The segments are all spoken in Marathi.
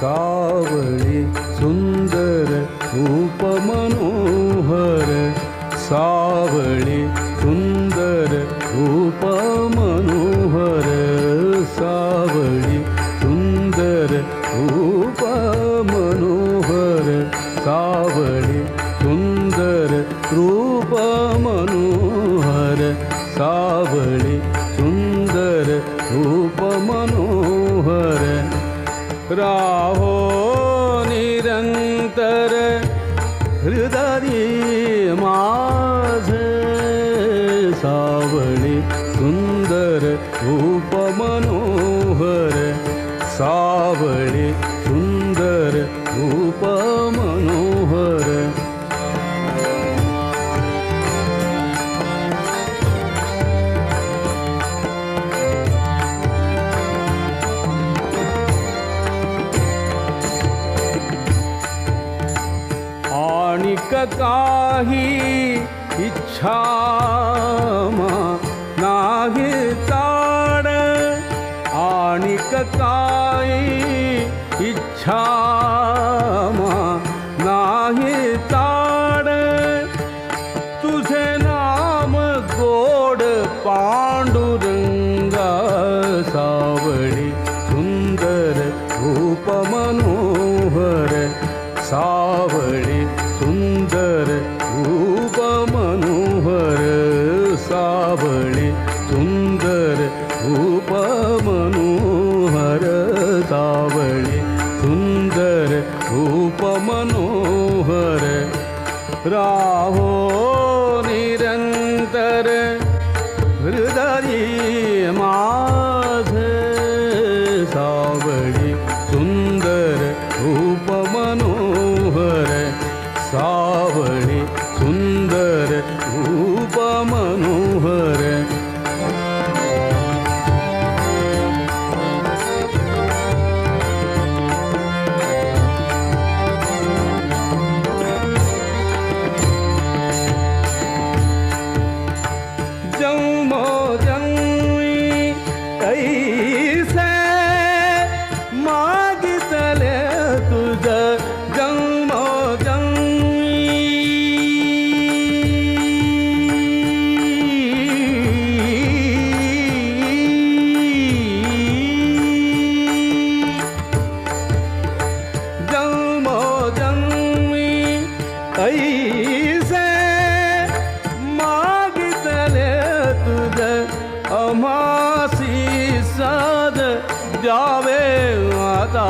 सावळी सुंदर रूप मनोहर सावळी सुंदर रूप मनोहर सावळी सुंदर रूप मनोहर सावळी सुंदर रूप मनोहर सावळी सुंदर रूप मनोहर राहो निरंतर हृदयी माझे सावळी सुंदर रूप मनोहर सावळी सुंदर रूप मनोहर आणिक काही इच्छा नाही ताड आणिक काही इच्छा नाही ताड तुझे नाम गोड पांडुरंगा सावळी सुंदर रूप मनोहर सावळी सुंदर रूप मनोहर सावळी सुंदर रूप मनोहर सावळी सुंदर रूप मनोहर राहो निरंतर हृदयी माझे सावळी सुंदर रूप मनोहर सावळी सुंदर रूप मनोहर जन्मो जन्मी कैसे मागितले तुझ जन्मो जन्मी ऐसे मागितले तुझ अमासी साध जावे आता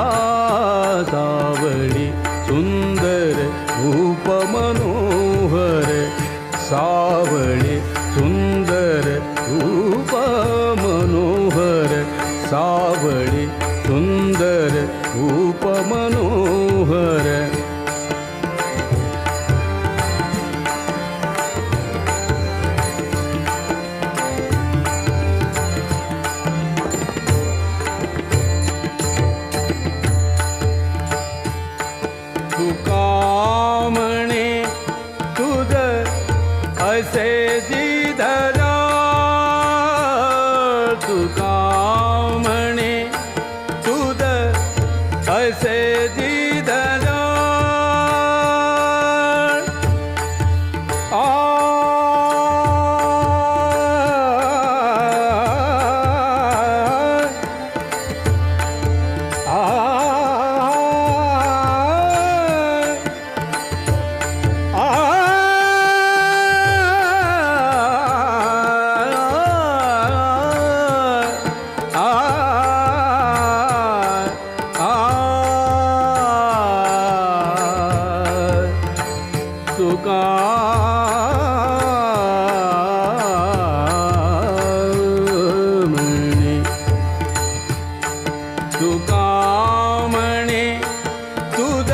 सावळी सुंदर रूप मनोहर सावळी सुंदर रूप मनोहर सावळी सुंदर रूप मनोहर तुका म्हणे तुझ असे दिधरा तुका म्हणे तुझ असे दिधरा तुका म्हणे तुका म्हणे तुझ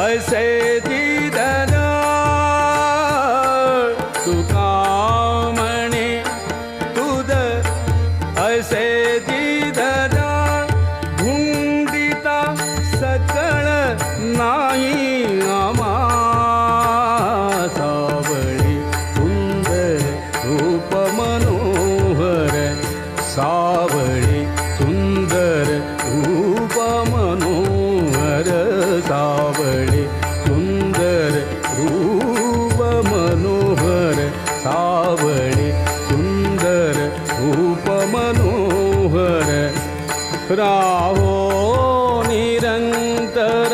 असे दिधरा तुका म्हणे तुझ असे दिधरा हुंदिता सकळ नाही आमा सावळी सुंदर रूप मनोहर सावळी सुंदर रूप मनोहर आहो निरंतर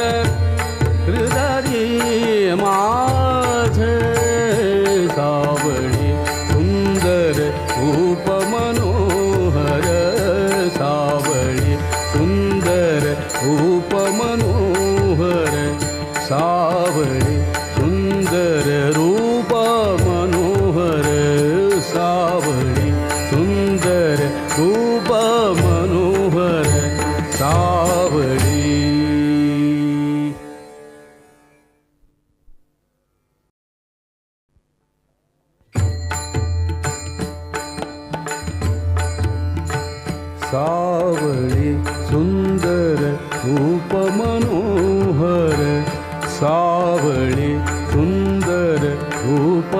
हृदय माझ सावळे सुंदर रूप मनोहर सावळे सुंदर रूप मनोहर सावळे सुंदर रूप मनोहर सावळे सुंदर रूप मनोहर सावळे. सावळे सुंदर रूप मनोहर सावळे सुंदर रूप